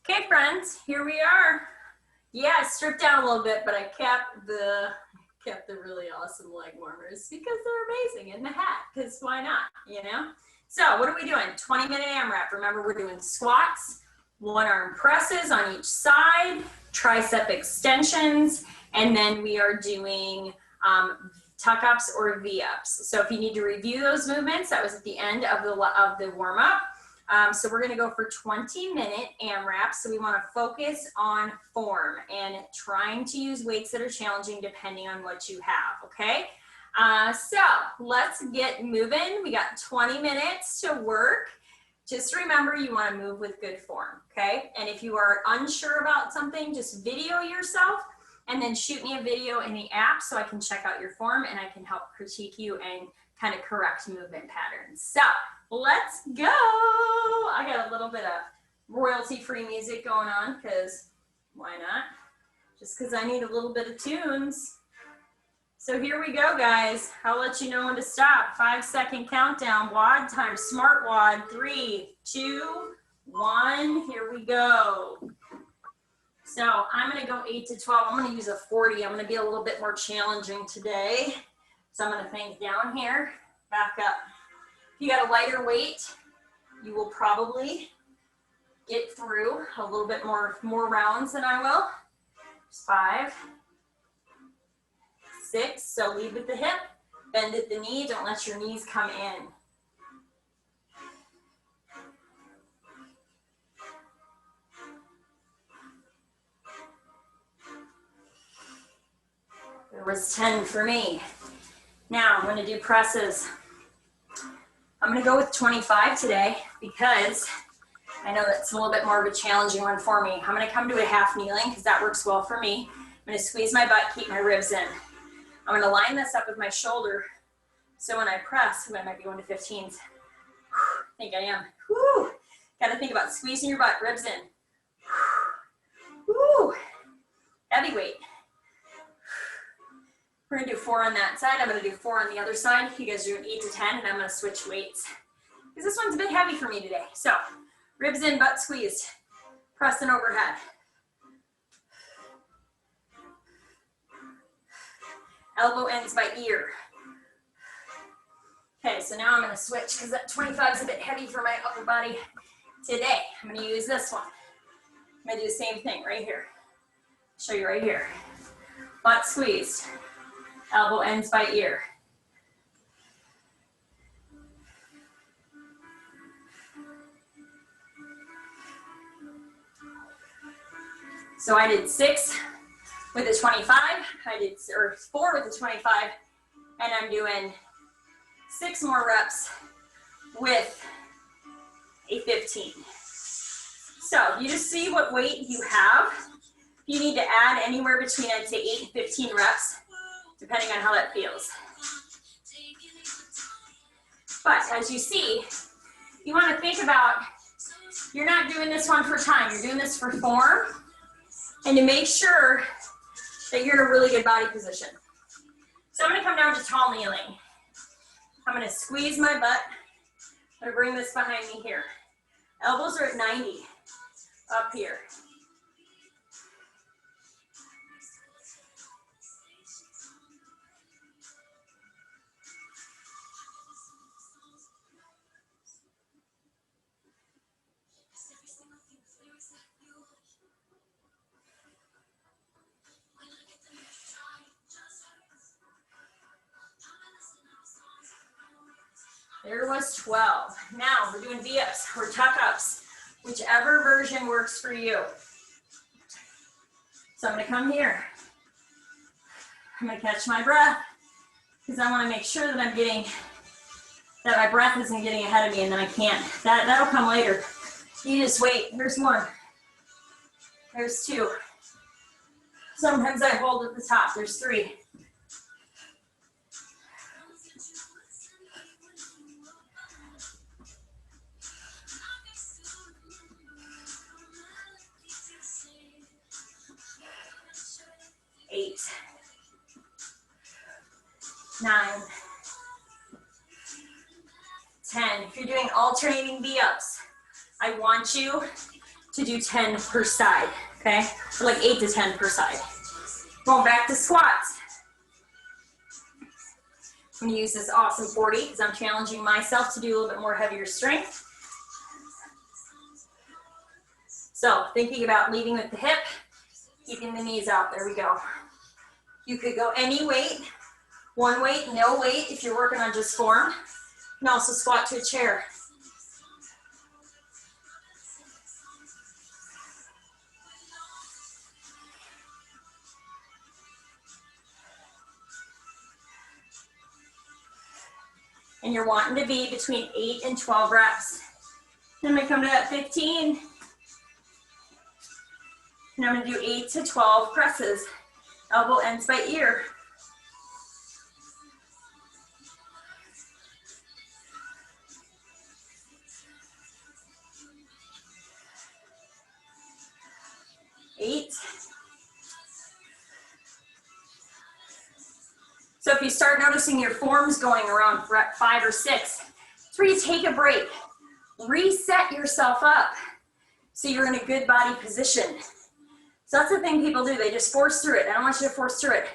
Okay, friends, here we are. Yeah, I stripped down a little bit, but I kept the really awesome leg warmers because they're amazing in the hat, because why not, you know? So what are we doing? 20-minute AMRAP. Remember, we're doing squats, one arm presses on each side, tricep extensions, and then we are doing tuck-ups or V-ups. So if you need to review those movements, that was at the end of the warm-up. So we're gonna go for 20-minute AMRAP. So we wanna focus on form and trying to use weights that are challenging depending on what you have, okay? So let's get moving. We got 20 minutes to work. Just remember, you wanna move with good form, okay? And if you are unsure about something, just video yourself and then shoot me a video in the app so I can check out your form and I can help critique you and kind of correct movement patterns. So let's go. I got a little bit of royalty-free music going on because why not? Just because I need a little bit of tunes. So here we go, guys. I'll let you know when to stop. 5-second countdown. WOD time. Smart WOD. 3, 2, 1. Here we go. So I'm going to go 8 to 12. I'm going to use a 40. I'm going to be a little bit more challenging today. So I'm going to think down here, back up. If you got a lighter weight, you will probably get through a little bit more rounds than I will. 5, 6, so lead with the hip, bend at the knee, don't let your knees come in. There was 10 for me. Now I'm gonna do presses. I'm gonna go with 25 today because I know that's a little bit more of a challenging one for me. I'm gonna come to a half kneeling because that works well for me. I'm gonna squeeze my butt, keep my ribs in. I'm gonna line this up with my shoulder so when I press, I might be going to 15s. I think I am. Woo. Gotta think about squeezing your butt, ribs in. Woo. Heavy weight. We're gonna do 4 on that side. I'm gonna do 4 on the other side. You guys are doing 8 to 10, and I'm gonna switch weights because this one's a bit heavy for me today. So, ribs in, butt squeezed, pressing overhead. Elbow ends by ear. Okay, so now I'm gonna switch because that 25 is a bit heavy for my upper body today. I'm gonna use this one. I'm gonna do the same thing right here. Show you right here. Butt squeezed. Elbow ends by ear. So I did 6 with a 25. I did 4 with a 25, and I'm doing 6 more reps with a 15. So you just see what weight you have. You need to add anywhere between, I'd say, 8 and 15 reps, depending on how that feels. But as you see, you want to think about, you're not doing this one for time, you're doing this for form, and to make sure that you're in a really good body position. So I'm going to come down to tall kneeling. I'm going to squeeze my butt. I'm going to bring this behind me here. Elbows are at 90, up here. There was 12. Now we're doing V-ups or tuck-ups, whichever version works for you. So I'm gonna come here. I'm gonna catch my breath because I wanna make sure that I'm getting, that my breath isn't getting ahead of me and then I can't. That'll come later. You just wait. There's 1. There's 2. Sometimes I hold at the top. There's 3. Eight, 9, 10. If you're doing alternating V-ups, I want you to do 10 per side, okay? Or like 8 to 10 per side. Going back to squats. I'm gonna use this awesome 40 because I'm challenging myself to do a little bit more heavier strength. So thinking about leading with the hip, keeping the knees out, there we go. You could go any weight, one weight, no weight if you're working on just form. You can also squat to a chair. And you're wanting to be between 8 and 12 reps. Then I'm gonna come to that 15. And I'm gonna do 8 to 12 presses. Elbow ends by ear. Eight. So if you start noticing your forms going around rep 5 or 6, it's where you take a break. Reset yourself up so you're in a good body position. So that's the thing people do. They just force through it. I don't want you to force through it.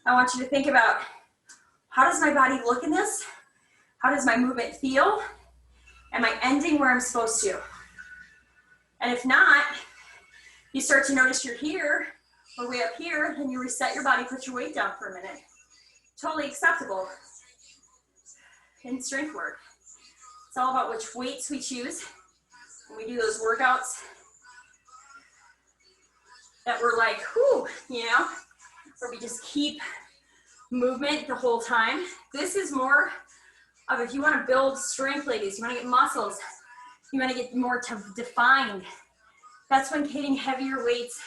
I want you to think about, how does my body look in this? How does my movement feel? Am I ending where I'm supposed to? And if not, you start to notice you're here or way up here, and you reset your body, put your weight down for a minute. Totally acceptable in strength work. It's all about which weights we choose when we do those workouts that we're like, whew, you know, where we just keep movement the whole time. This is more of, if you want to build strength, ladies, you want to get muscles, you want to get more defined, that's when hitting heavier weights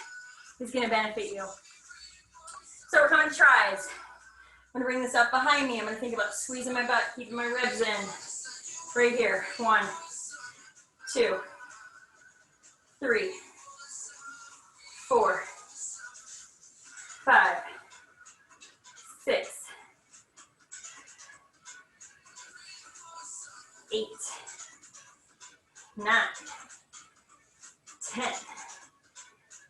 is going to benefit you. So we're coming to tries. I'm gonna bring this up behind me. I'm gonna think about squeezing my butt, keeping my ribs in. Right here. 1, 2, 3, 4, 5, 6, 8, 9, 10.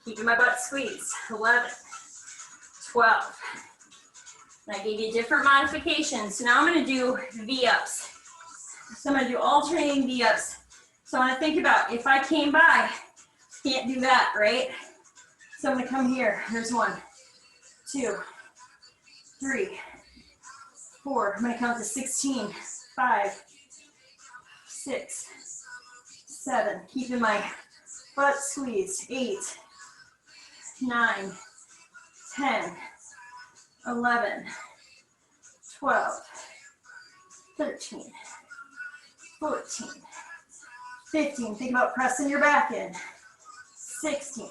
Keeping my butt squeezed. 11, 12. And I gave you different modifications. So now I'm gonna do V-ups. So I'm gonna do alternating V-ups. So I wanna think about, if I came by, can't do that, right? So I'm gonna come here. There's 1, 2, 3, 4. I'm gonna count to 16. 5, 6, 7. Keeping my butt squeezed. 8, 9, 10. 11, 12, 13, 14, 15. Think about pressing your back in. 16.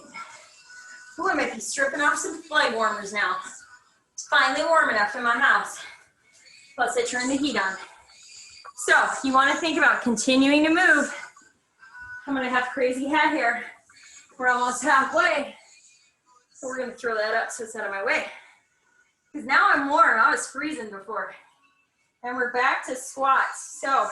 Ooh, I might be stripping off some leg warmers now. It's finally warm enough in my house. Plus I turned the heat on. So you want to think about continuing to move. I'm going to have crazy hat here. We're almost halfway. So we're going to throw that up so it's out of my way. Because now I'm warm. I was freezing before. And we're back to squats. So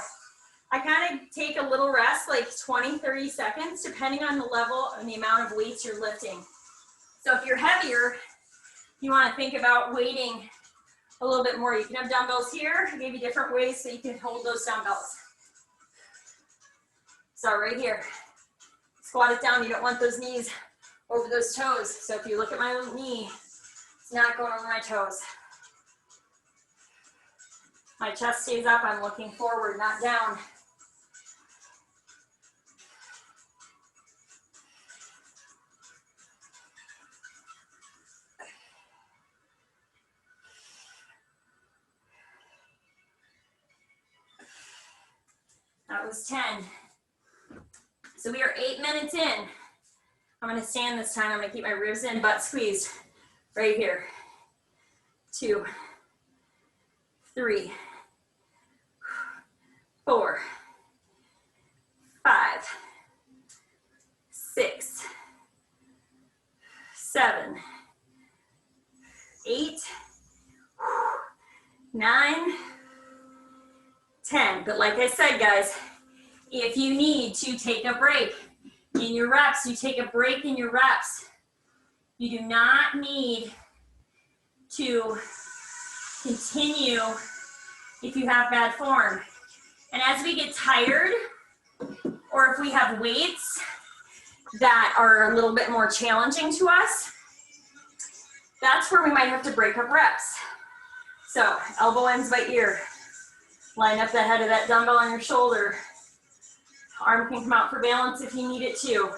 I kind of take a little rest, like 20, 30 seconds, depending on the level and the amount of weights you're lifting. So if you're heavier, you want to think about weighting a little bit more. You can have dumbbells here. I gave you different ways so you can hold those dumbbells. So right here, squat it down. You don't want those knees over those toes. So if you look at my knee, it's not going over my toes. My chest stays up. I'm looking forward, not down. That was 10. So we are 8 minutes in. I'm gonna stand this time. I'm gonna keep my ribs in, butt squeezed. Right here. 2, 3, 4, 5, 6, 7, 8, 9, 10. But like I said, guys, if you need to take a break, In your reps, you take a break in your reps. You do not need to continue if you have bad form. And as we get tired, or if we have weights that are a little bit more challenging to us, that's where we might have to break up reps. So elbow ends by ear. Line up the head of that dumbbell on your shoulder. Arm can come out for balance if you need it to.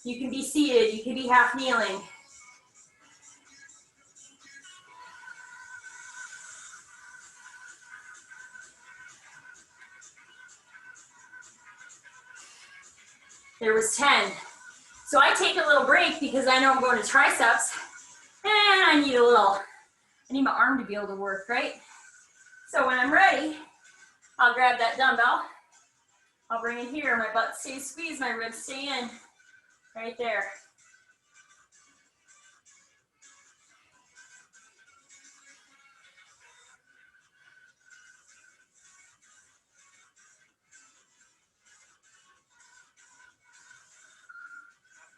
You can be seated, you can be half kneeling. There was 10. So I take a little break because I know I'm going to triceps and I need my arm to be able to work, right? So when I'm ready, I'll grab that dumbbell. I'll bring it here. My butt stays squeezed, my ribs stay in. Right there.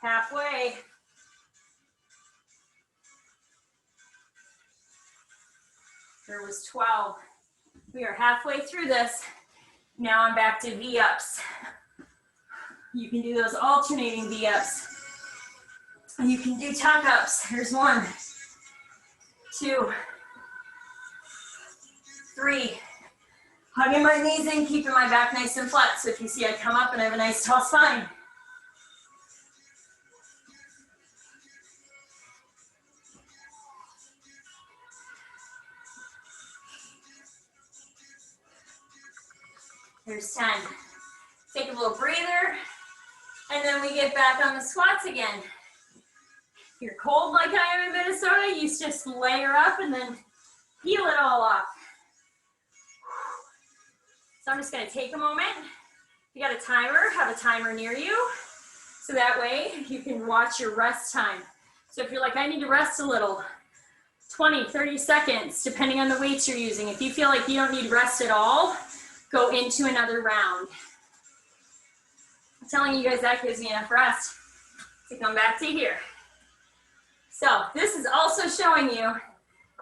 Halfway. There was 12. We are halfway through this. Now I'm back to V-ups. You can do those alternating V-ups. You can do tuck-ups. Here's 1, 2, 3. Hugging my knees in, keeping my back nice and flat. So if you see I come up and I have a nice tall spine. There's 10. Take a little breather, and then we get back on the squats again. If you're cold like I am in Minnesota, you just layer up and then peel it all off. So I'm just gonna take a moment. If you got a timer, have a timer near you. So that way you can watch your rest time. So if you're like, I need to rest a little, 20, 30 seconds, depending on the weights you're using. If you feel like you don't need rest at all, go into another round. I'm telling you guys that gives me enough rest to come back to here. So this is also showing you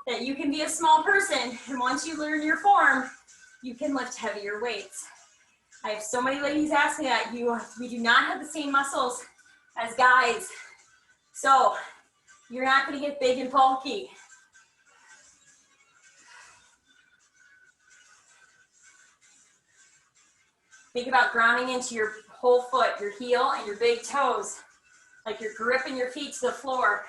that you can be a small person, and once you learn your form, you can lift heavier weights. I have so many ladies ask me that. We do not have the same muscles as guys. So you're not gonna get big and bulky. Think about grounding into your whole foot, your heel and your big toes, like you're gripping your feet to the floor.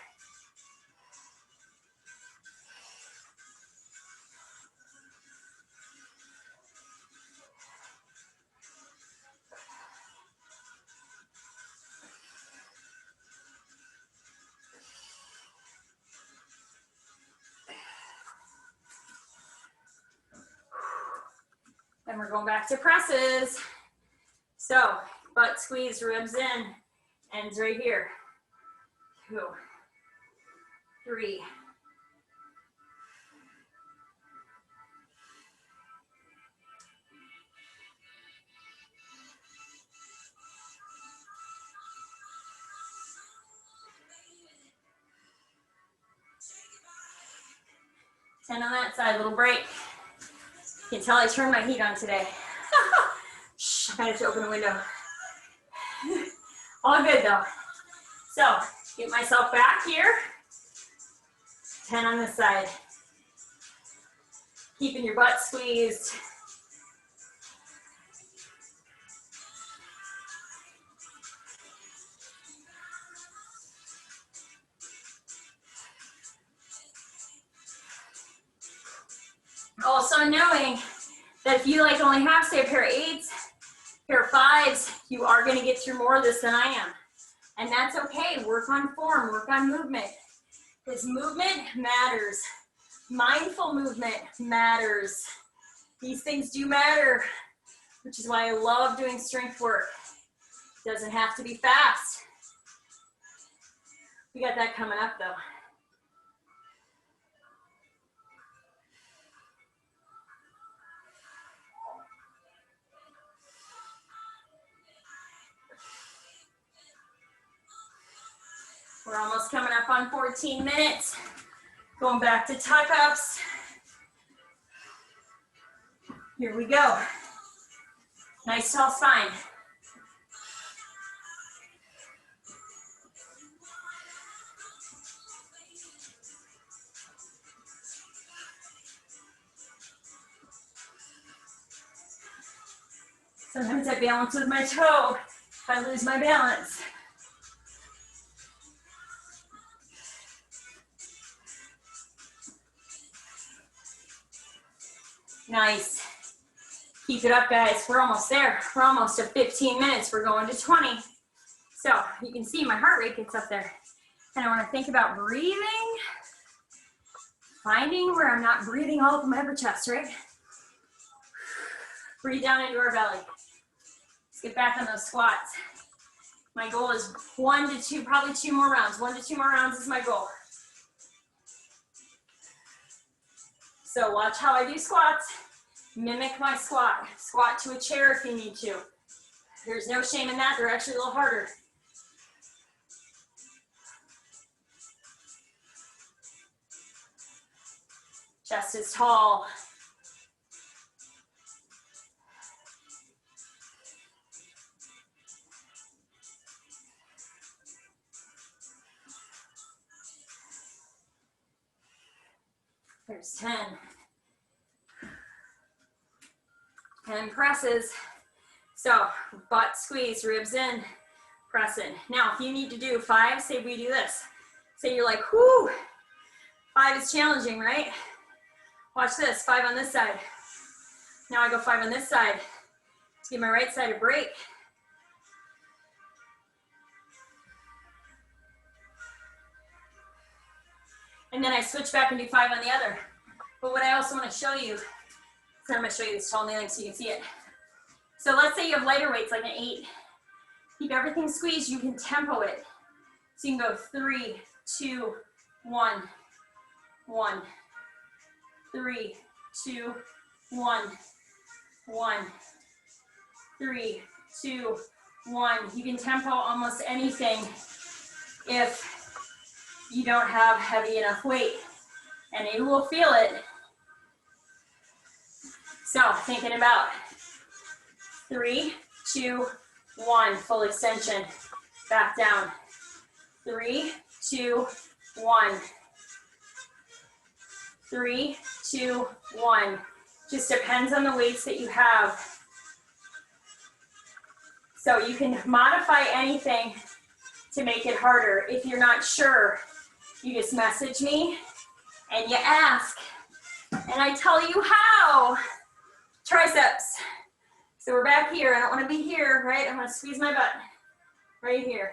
Then we're going back to presses. So, butt squeeze, ribs in, ends right here. 2, 3. Ten on that side, little break. You can tell I turned my heat on today. Shh, I had to open the window. All good though. So, get myself back here. 10 on this side. Keeping your butt squeezed. Also knowing that if you like only have, say, a pair of 8s, pair of 5s, you are going to get through more of this than I am. And that's okay. Work on form, work on movement. Because movement matters. Mindful movement matters. These things do matter, which is why I love doing strength work. It doesn't have to be fast. We got that coming up though. We're almost coming up on 14 minutes. Going back to tuck-ups. Here we go. Nice tall spine. Sometimes I balance with my toe if I lose my balance. Nice. Keep it up, guys. We're almost there. We're almost at 15 minutes. We're going to 20. So you can see my heart rate gets up there. And I want to think about breathing, finding where I'm not breathing all up my upper chest, right? Breathe down into our belly. Let's get back on those squats. My goal is 1 to 2, probably 2 more rounds. 1 to 2 more rounds is my goal. So watch how I do squats. Mimic my squat. Squat to a chair if you need to. There's no shame in that. They're actually a little harder. Chest is tall. There's 10. 10 presses. So butt squeeze, ribs in, press in. Now, if you need to do 5, say we do this. Say you're like, whoo, 5 is challenging, right? Watch this, 5 on this side. Now I go 5 on this side to give my right side a break. And then I switch back and do 5 on the other. But what I also want to show you, so I'm going to show you this tall kneeling so you can see it. So let's say you have lighter weights like an 8. Keep everything squeezed, you can tempo it. So you can go 3, 2, 1, 1, 3, 2, 1, 1, 3, 2, 1. You can tempo almost anything if you don't have heavy enough weight, and you will feel it. So thinking about 3, 2, 1, full extension, back down. 3, 2, 1. 3, 2, 1. Just depends on the weights that you have. So you can modify anything to make it harder. If you're not sure, you just message me and you ask, and I tell you how. Triceps. So we're back here. I don't want to be here, right? I want to squeeze my butt right here.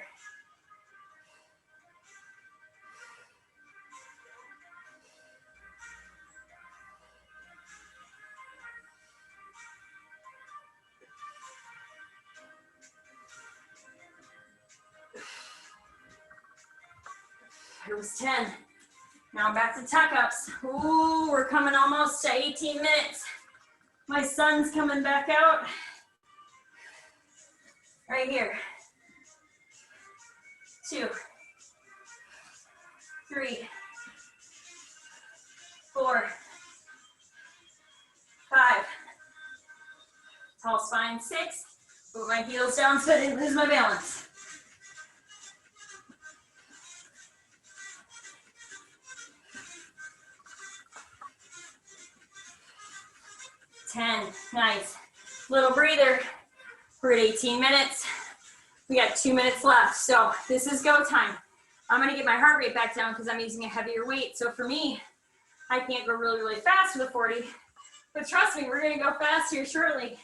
It was 10. Now I'm back to tuck-ups. Ooh, we're coming almost to 18 minutes. My sun's coming back out. Right here. 2, 3, 4, 5. Tall spine, 6. Put my heels down so I didn't lose my balance. 10, nice. Little breather. We're at 18 minutes. We got 2 minutes left, so this is go time. I'm gonna get my heart rate back down because I'm using a heavier weight. So for me, I can't go really, really fast with a 40, but trust me, we're gonna go fast here shortly.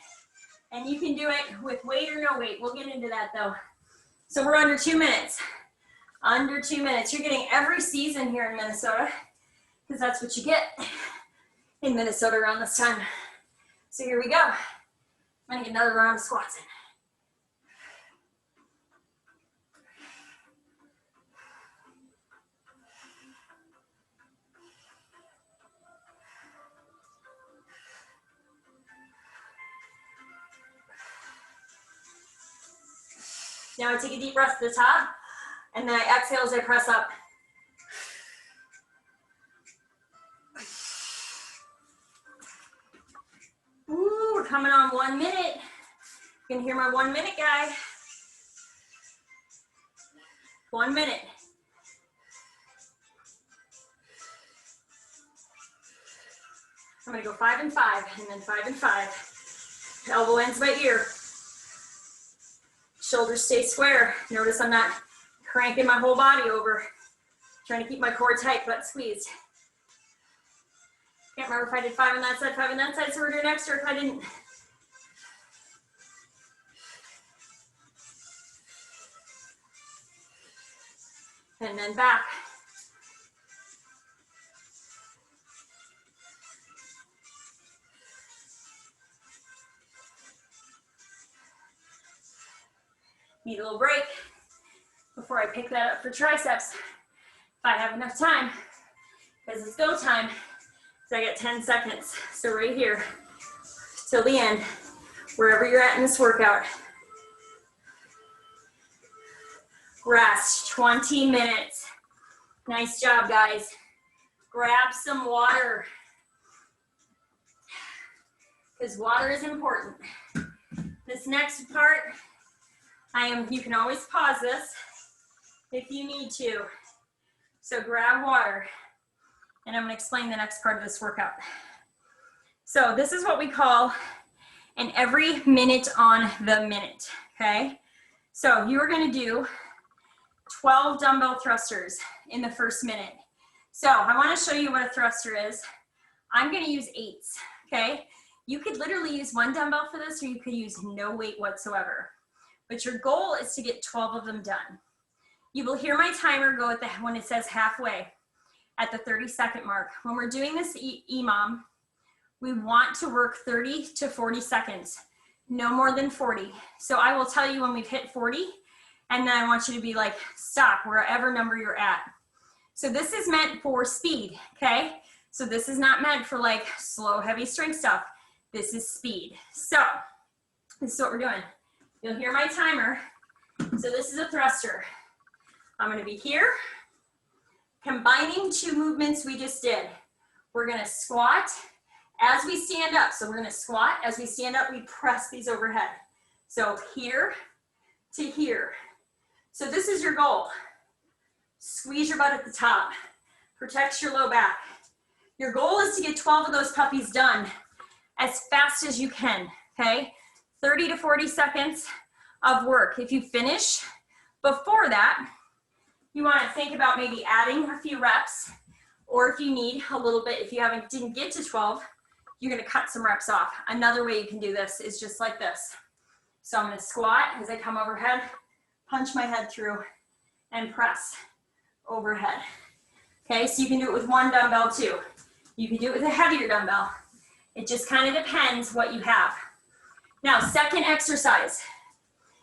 And you can do it with weight or no weight. We'll get into that though. So we're under 2 minutes. Under 2 minutes. You're getting every season here in Minnesota because that's what you get in Minnesota around this time. So here we go. I'm gonna get another round of squats in. Now I take a deep breath to the top. And then I exhale as I press up. Ooh, we're coming on 1 minute. You can hear my 1 minute guy. 1 minute. I'm gonna go 5 and 5, and then 5 and 5. Elbow ends by ear. Shoulders stay square. Notice I'm not cranking my whole body over. Trying to keep my core tight, butt squeezed. Can't remember if I did 5 on that side, 5 on that side, so we're doing extra if I didn't. And then back. Need a little break before I pick that up for triceps, if I have enough time, because it's go time. So I got 10 seconds. So right here, till the end, wherever you're at in this workout. Rest, 20 minutes. Nice job, guys. Grab some water, because water is important. This next part, you can always pause this if you need to. So grab water, and I'm gonna explain the next part of this workout. So this is what we call an every minute on the minute, okay? So you are gonna do 12 dumbbell thrusters in the first minute. So I wanna show you what a thruster is. I'm gonna use 8s, okay? You could literally use 1 dumbbell for this, or you could use no weight whatsoever. But your goal is to get 12 of them done. You will hear my timer go at when it says halfway, at the 30-second mark. When we're doing this EMOM, we want to work 30 to 40 seconds, no more than 40. So I will tell you when we've hit 40, and then I want you to be like, stop, wherever number you're at. So this is meant for speed, okay? So this is not meant for like slow, heavy strength stuff. This is speed. So this is what we're doing. You'll hear my timer. So this is a thruster. I'm gonna be here, combining 2 movements we just did. We're gonna squat as we stand up. So we're gonna squat, as we stand up, we press these overhead. So here to here. So this is your goal. Squeeze your butt at the top. Protect your low back. Your goal is to get 12 of those puppies done as fast as you can, okay? 30 to 40 seconds of work. If you finish before that, you want to think about maybe adding a few reps, or if you need a little bit, if you didn't get to 12, you're going to cut some reps off. Another way you can do this is just like this. So I'm going to squat as I come overhead, punch my head through, and press overhead. Okay, so you can do it with 1 dumbbell too. You can do it with a heavier dumbbell. It just kind of depends what you have. Now, second exercise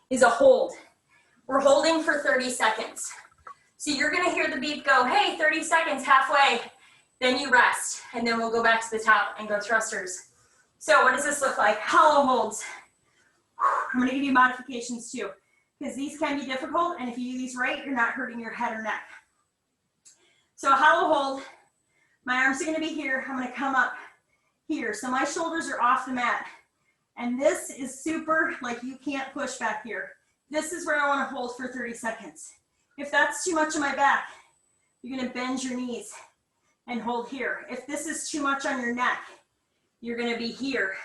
is a hold. We're holding for 30 seconds. So you're gonna hear the beep go, hey, 30 seconds, halfway. Then you rest, and then we'll go back to the top and go thrusters. So what does this look like? Hollow holds. I'm gonna give you modifications too, because these can be difficult, and if you do these right, you're not hurting your head or neck. So a hollow hold, my arms are gonna be here. I'm gonna come up here. So my shoulders are off the mat. And this is super, like you can't push back here. This is where I wanna hold for 30 seconds. If that's too much on my back, you're gonna bend your knees and hold here. If this is too much on your neck, you're gonna be here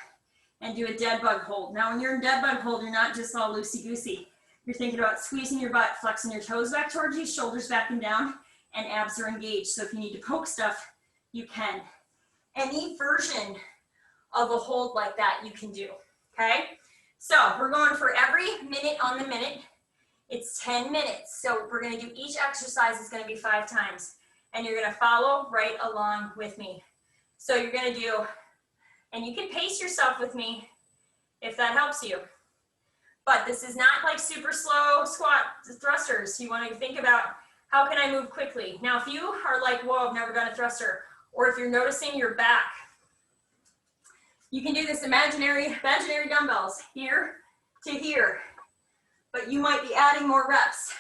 and do a dead bug hold. Now when you're in dead bug hold, you're not just all loosey-goosey. You're thinking about squeezing your butt, flexing your toes back towards you, shoulders back and down, and abs are engaged. So if you need to poke stuff, you can. Any version of a hold like that you can do, okay? So we're going for every minute on the minute. It's 10 minutes. So we're gonna do each exercise is gonna be 5 times. And you're gonna follow right along with me. So you're gonna do, and you can pace yourself with me if that helps you. But this is not like super slow squat thrusters. You wanna think about how can I move quickly? Now if you are like, whoa, I've never done a thruster, or if you're noticing your back, you can do this imaginary dumbbells here to here, but you might be adding more reps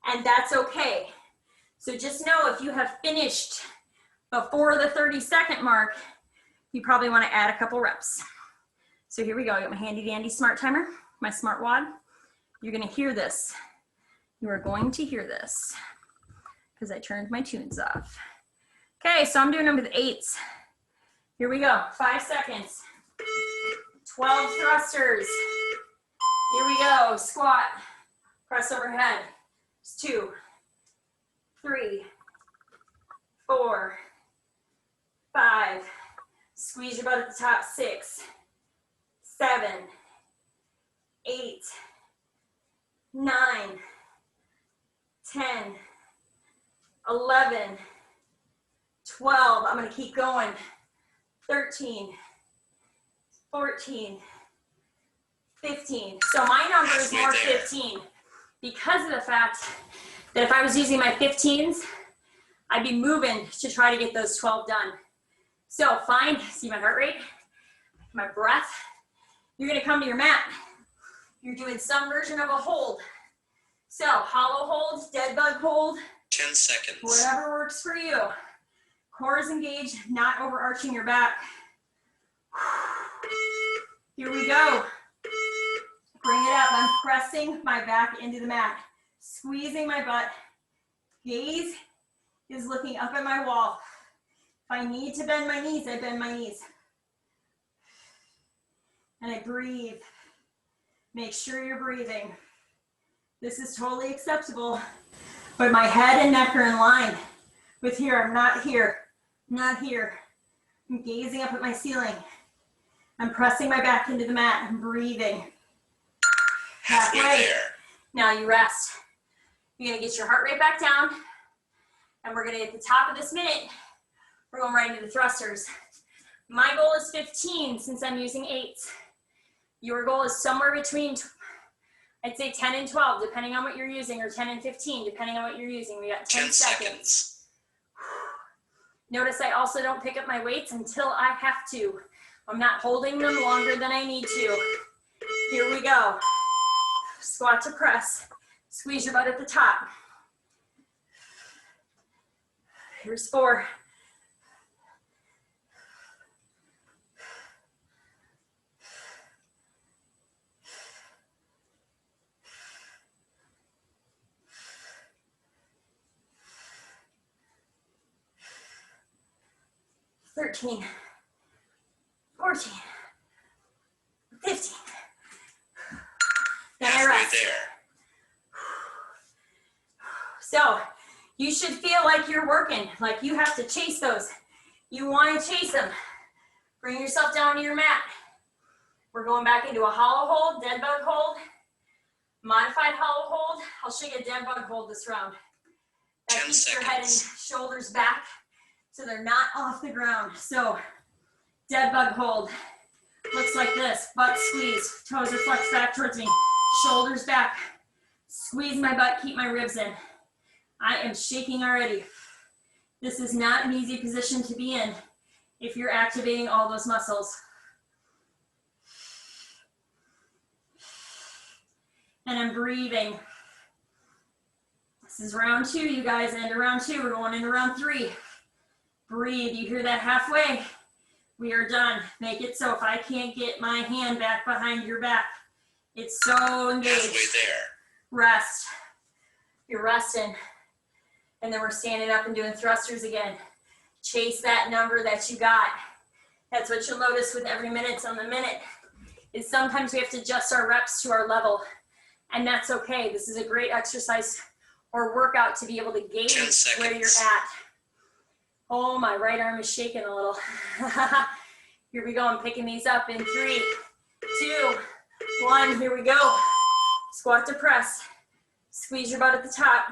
and that's okay. So just know if you have finished before the 30-second mark, you probably want to add a couple reps. So here we go. I got my handy dandy smart timer, my smart wad. You're going to hear this. You are going to hear this because I turned my tunes off. Okay, so I'm doing them with 8s. Here we go. 5 seconds. 12 thrusters. Here we go. Squat. Press overhead. 2, 3, 4, 5. Squeeze your butt at the top. 6, 7, 8, 9, 10, 11, 12. I'm going to keep going. 13, 14, 15. So my number is more 15 because of the fact that if I was using my 15s, I'd be moving to try to get those 12 done. So find, see my heart rate, my breath. You're going to come to your mat. You're doing some version of a hold. So hollow hold, dead bug hold. 10 seconds. Whatever works for you. Core is engaged, not overarching your back. Here we go. Bring it up. I'm pressing my back into the mat, squeezing my butt. Gaze is looking up at my wall. If I need to bend my knees, I bend my knees. And I breathe. Make sure you're breathing. This is totally acceptable, but my head and neck are in line with here. I'm not here, not here. I'm gazing up at my ceiling. I'm pressing my back into the mat. I'm breathing. Halfway there. Now you rest. You're gonna get your heart rate back down, and we're gonna, at the top of this minute, we're going right into the thrusters. My goal is 15 since I'm using 8s. Your goal is somewhere between, I'd say 10 and 12, depending on what you're using, or 10 and 15, depending on what you're using. We got 10 seconds. Notice I also don't pick up my weights until I have to. I'm not holding them longer than I need to. Here we go. Squat to press. Squeeze your butt at the top. Here's 4. Thirteen, 14, 15. Then I rest. There. So you should feel like you're working, like you have to chase those. You want to chase them. Bring yourself down to your mat. We're going back into a hollow hold, dead bug hold, modified hollow hold. I'll show you a dead bug hold this round. That keeps your head and shoulders back so they're not off the ground. So dead bug hold looks like this. Butt squeeze, toes are flexed back towards me, shoulders back. Squeeze my butt, keep my ribs in. I am shaking already. This is not an easy position to be in if you're activating all those muscles. And I'm breathing. This is round 2, you guys, end of round 2. We're going into round 3. Breathe, you hear that halfway? We are done. Make it so if I can't get my hand back behind your back, it's so engaged. Halfway there. Rest. You're resting. And then we're standing up and doing thrusters again. Chase that number that you got. That's what you'll notice with every minute on the minute, is sometimes we have to adjust our reps to our level. And that's okay. This is a great exercise or workout to be able to gauge where you're at. Oh, my right arm is shaking a little. Here we go. I'm picking these up in 3, 2, 1. Here we go. Squat to press. Squeeze your butt at the top.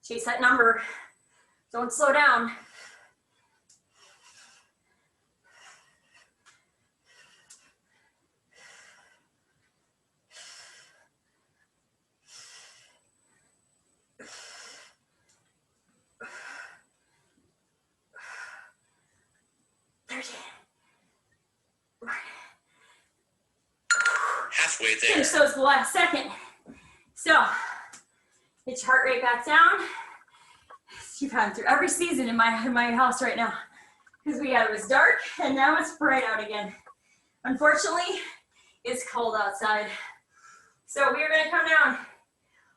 Chase that number. Don't slow down. Halfway there. Finish those the last second. So Get your heart rate back down. You've had through every season in my house right now because it was dark and now it's bright out again. Unfortunately, it's cold outside. So we're gonna come down.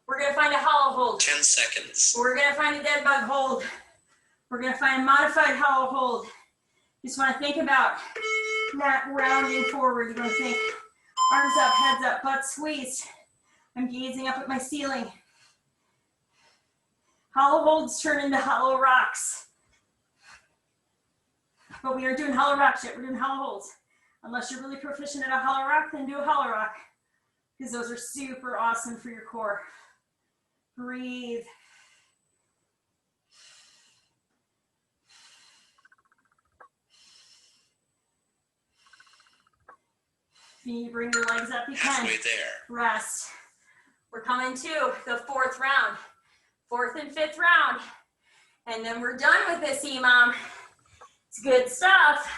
We're gonna find a hollow hold. 10 seconds. We're gonna find a dead bug hold. We're gonna find a modified hollow hold. Just wanna think about that rounding forward. You're gonna think arms up, heads up, butt squeezed. I'm gazing up at my ceiling. Hollow holds turn into hollow rocks. But we aren't doing hollow rocks yet, we're doing hollow holds. Unless you're really proficient at a hollow rock, then do a hollow rock. Because those are super awesome for your core. Breathe. If you need to bring your legs up, you can. Halfway there. Rest. We're coming to the fourth round. Fourth and fifth round. And then we're done with this, Imam. It's good stuff.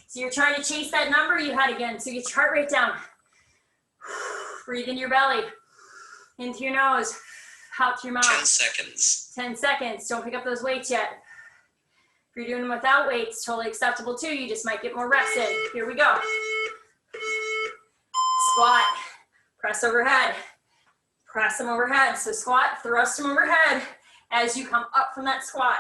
So you're trying to chase that number you had again. So get your heart rate down. Breathe in your belly. Into your nose. Out through your mouth. 10 seconds. 10 seconds. Don't pick up those weights yet. If you're doing them without weights, totally acceptable too. You just might get more reps in. Here we go. Squat. Press overhead. Press them overhead. So squat, thrust them overhead as you come up from that squat.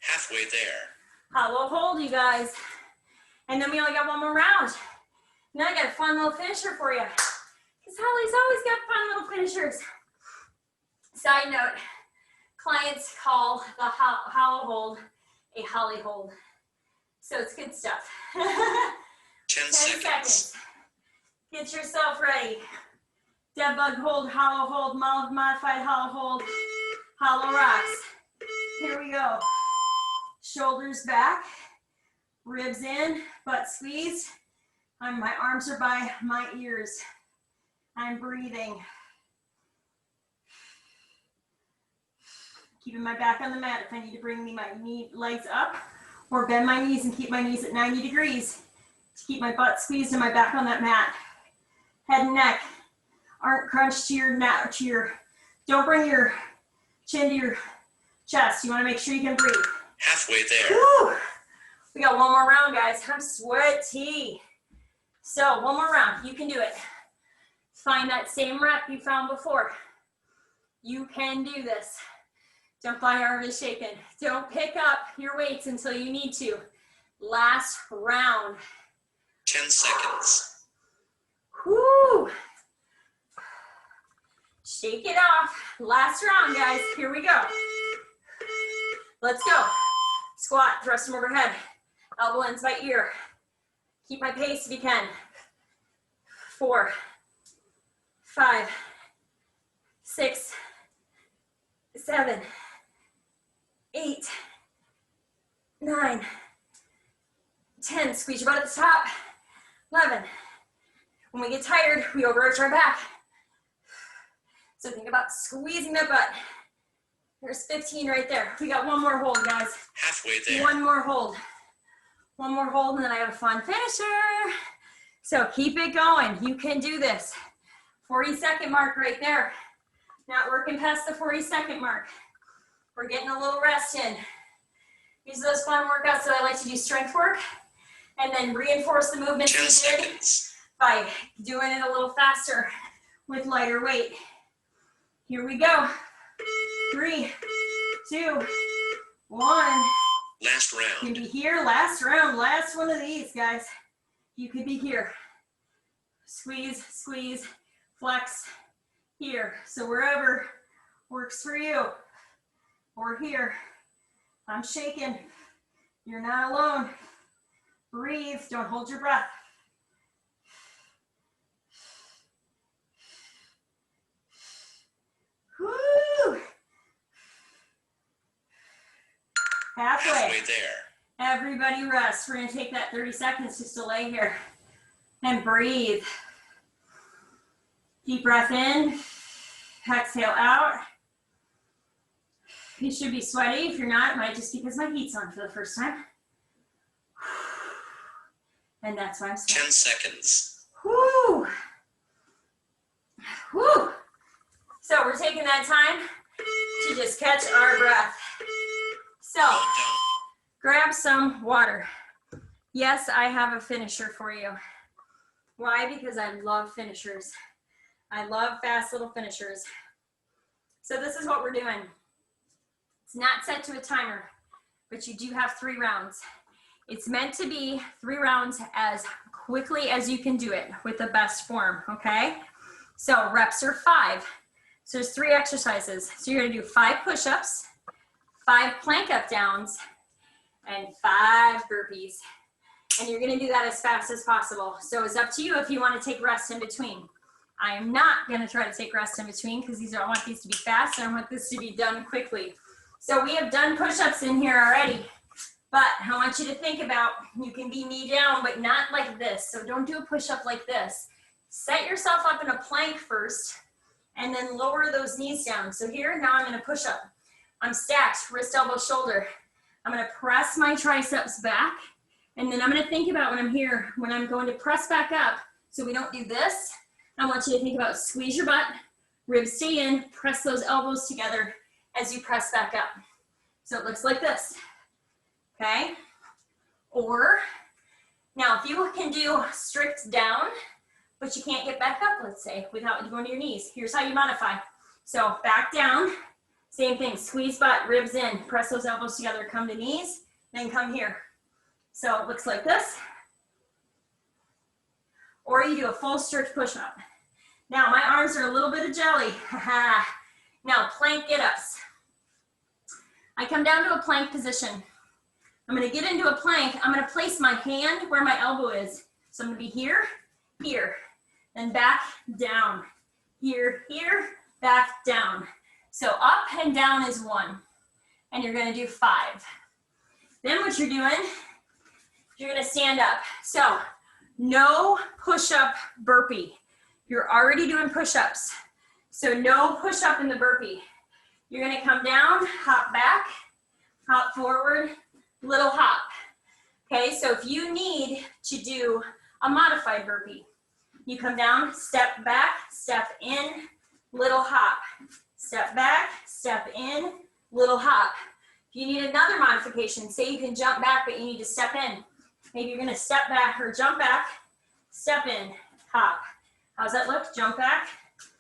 Halfway there. Hollow hold, you guys. And then we only got one more round. Now I got a fun little finisher for you. Because Holly's always got fun little finishers. Side note, clients call the hollow hold a holly hold. So it's good stuff. 10 seconds. Get yourself ready. Dead bug hold, hollow hold, modified hollow hold, hollow rocks. Here we go. Shoulders back, ribs in, butt squeezed. My arms are by my ears. I'm breathing. Keeping my back on the mat if I need to bring my legs up or bend my knees and keep my knees at 90 degrees to keep my butt squeezed and my back on that mat. Head and neck aren't crunched to your neck, don't bring your chin to your chest. You want to make sure you can breathe. Halfway there. Woo! We got one more round, guys. I'm sweaty. So one more round. You can do it. Find that same rep you found before. You can do this. Don't my arm is shaking. Don't pick up your weights until you need to. Last round. 10 seconds. Woo! Shake it off. Last round, guys. Here we go. Let's go. Squat, thrust them overhead. Elbow ends by ear. Keep my pace if you can. 4, 5, 6, 7, 8, 9, 10. Squeeze your butt at the top. 11. When we get tired, we overarch our back. So think about squeezing that butt. There's 15 right there. We got one more hold, guys. Halfway there. One more hold. One more hold, and then I have a fun finisher. So keep it going. You can do this. 40-second mark right there. Not working past the 40-second mark. We're getting a little rest in. These are those fun workouts that I like to do strength work and then reinforce the movements 10 we did seconds. by doing it a little faster with lighter weight. Here we go. 3, 2, 1. Last You round. can be here, last round, last one of these, guys. You could be here. Squeeze, squeeze, flex, here. So wherever works for you. Or here. I'm shaking. You're not alone. Breathe, don't hold your breath. Woo! Halfway. Halfway there. Everybody rest. We're gonna take that 30 seconds just to lay here and breathe. Deep breath in, exhale out. You should be sweaty. If you're not, it might just be because my heat's on for the first time. And that's why I'm sweating. 10 seconds. Whoo! Whoo! So we're taking that time to just catch our breath. So Well done. grab some water. Yes, I have a finisher for you. Why? Because I love finishers. I love fast little finishers. So this is what we're doing. It's not set to a timer, but you do have 3 rounds. It's meant to be 3 rounds as quickly as you can do it with the best form, okay? So reps are 5. So there's 3 exercises. So you're gonna do 5 push-ups, 5 plank up downs, and 5 burpees. And you're gonna do that as fast as possible. So it's up to you if you wanna take rest in between. I am not gonna try to take rest in between because I want these to be fast and I want this to be done quickly. So we have done push-ups in here already, but I want you to think about, you can be knee down, but not like this. So don't do a push-up like this. Set yourself up in a plank first and then lower those knees down. So here, now I'm gonna push up. I'm stacked, wrist, elbow, shoulder. I'm gonna press my triceps back, and then I'm gonna think about when I'm here, when I'm going to press back up, so we don't do this, I want you to think about squeeze your butt, ribs stay in, press those elbows together as you press back up. So it looks like this, okay? Or, now if you can do strict down, but you can't get back up, let's say, without going to your knees, here's how you modify. So back down, same thing, squeeze butt, ribs in, press those elbows together, come to knees, then come here. So it looks like this. Or you do a full strict push-up. Now my arms are a little bit of jelly. Now plank get-ups. I come down to a plank position. I'm gonna get into a plank. I'm gonna place my hand where my elbow is. So I'm gonna be here, here, then back, down, here, here, back, down. So up and down is 1, and you're gonna do 5. Then what you're doing, you're gonna stand up. So no push-up burpee. You're already doing push-ups. So no push-up in the burpee. You're gonna come down, hop back, hop forward, little hop. Okay, so if you need to do a modified burpee, you come down, step back, step in, little hop. Step back, step in, little hop. If you need another modification, say you can jump back, but you need to step in. Maybe you're gonna step back or jump back, step in, hop. How's that look? Jump back,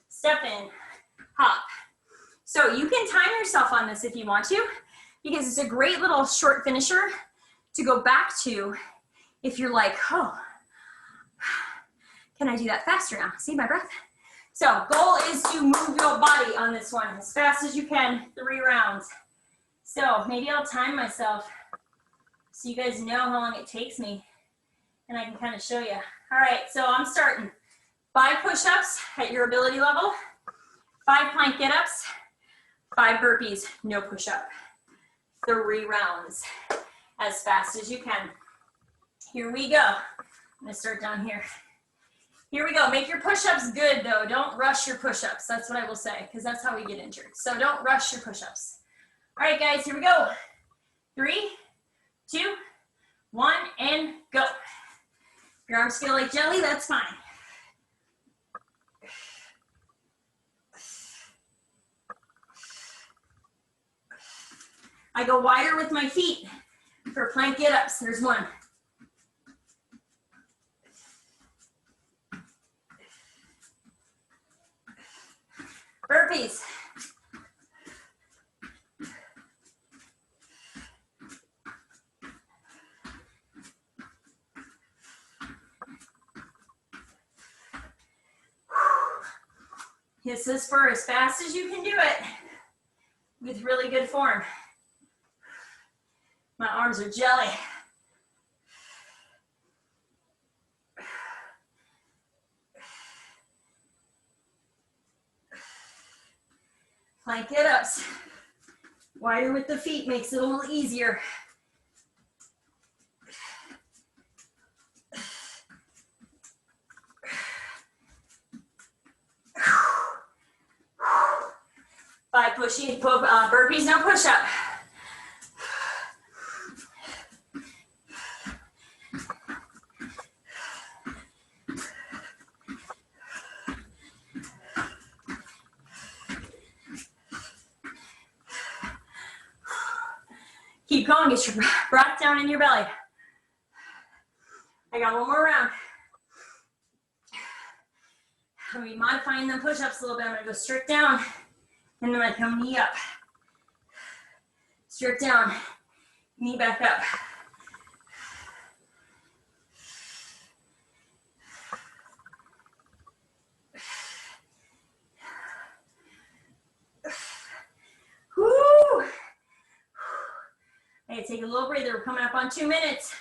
step in, hop. So you can time yourself on this if you want to, because it's a great little short finisher to go back to if you're like, oh, can I do that faster now? See my breath? So goal is to move your body on this one as fast as you can, 3 rounds. So maybe I'll time myself so you guys know how long it takes me and I can kind of show you. All right, so I'm starting. 5 push-ups at your ability level, 5 plank get-ups, 5 burpees, no push-up. 3 rounds as fast as you can. Here we go. I'm gonna start down here. Here we go. Make your push-ups good though. Don't rush your push-ups. That's what I will say, because that's how we get injured. So don't rush your push-ups. All right, guys, here we go. 3, 2, 1, and go. If your arms feel like jelly, that's fine. I go wider with my feet for plank get-ups. There's 1. Burpees. This is for as fast as you can do it with really good form. My arms are jelly. Plank get-ups. Wider with the feet makes it a little easier. 5 burpees, no push-up. Keep going, get your breath down in your belly. I got one more round. I'm gonna be modifying them push-ups a little bit. I'm gonna go strict down, and then I come knee up. Strict down, knee back up. Woo! Okay, take a little breather. We're coming up on 2 minutes.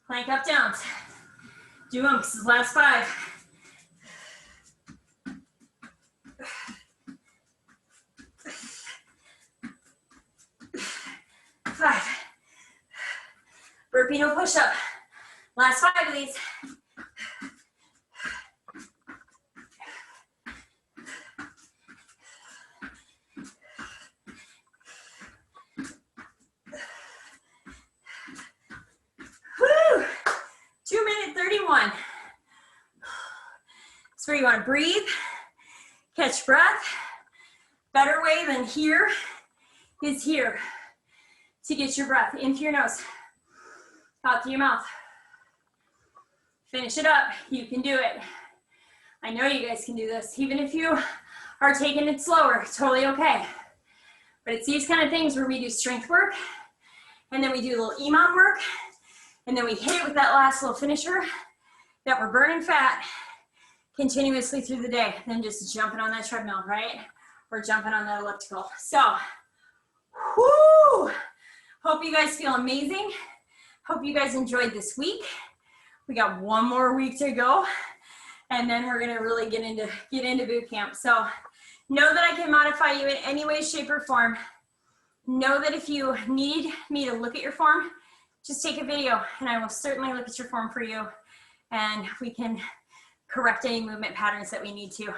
Plank up, downs. Do them, this is the last 5. 5. Burpee, no push-up. Last 5 of these. Woo! 2 minute 31. So you want to breathe, catch breath. Better way than here is here to get your breath into your nose, out through your mouth. Finish it up. You can do it. I know you guys can do this. Even if you are taking it slower, it's totally okay. But it's these kind of things where we do strength work, and then we do a little EMOM work, and then we hit it with that last little finisher that we're burning fat continuously through the day, then just jumping on that treadmill, right? Or jumping on that elliptical. So, whoo! Hope you guys feel amazing. Hope you guys enjoyed this week. We got 1 more week to go, and then we're gonna really get into boot camp. So, know that I can modify you in any way, shape, or form. Know that if you need me to look at your form, just take a video, and I will certainly look at your form for you, and we can correct any movement patterns that we need to.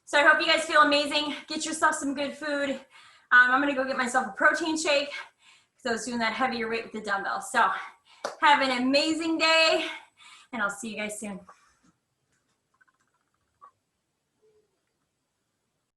So I hope you guys feel amazing. Get yourself some good food. I'm gonna go get myself a protein shake because I was doing that heavier weight with the dumbbells. So have an amazing day, and I'll see you guys soon.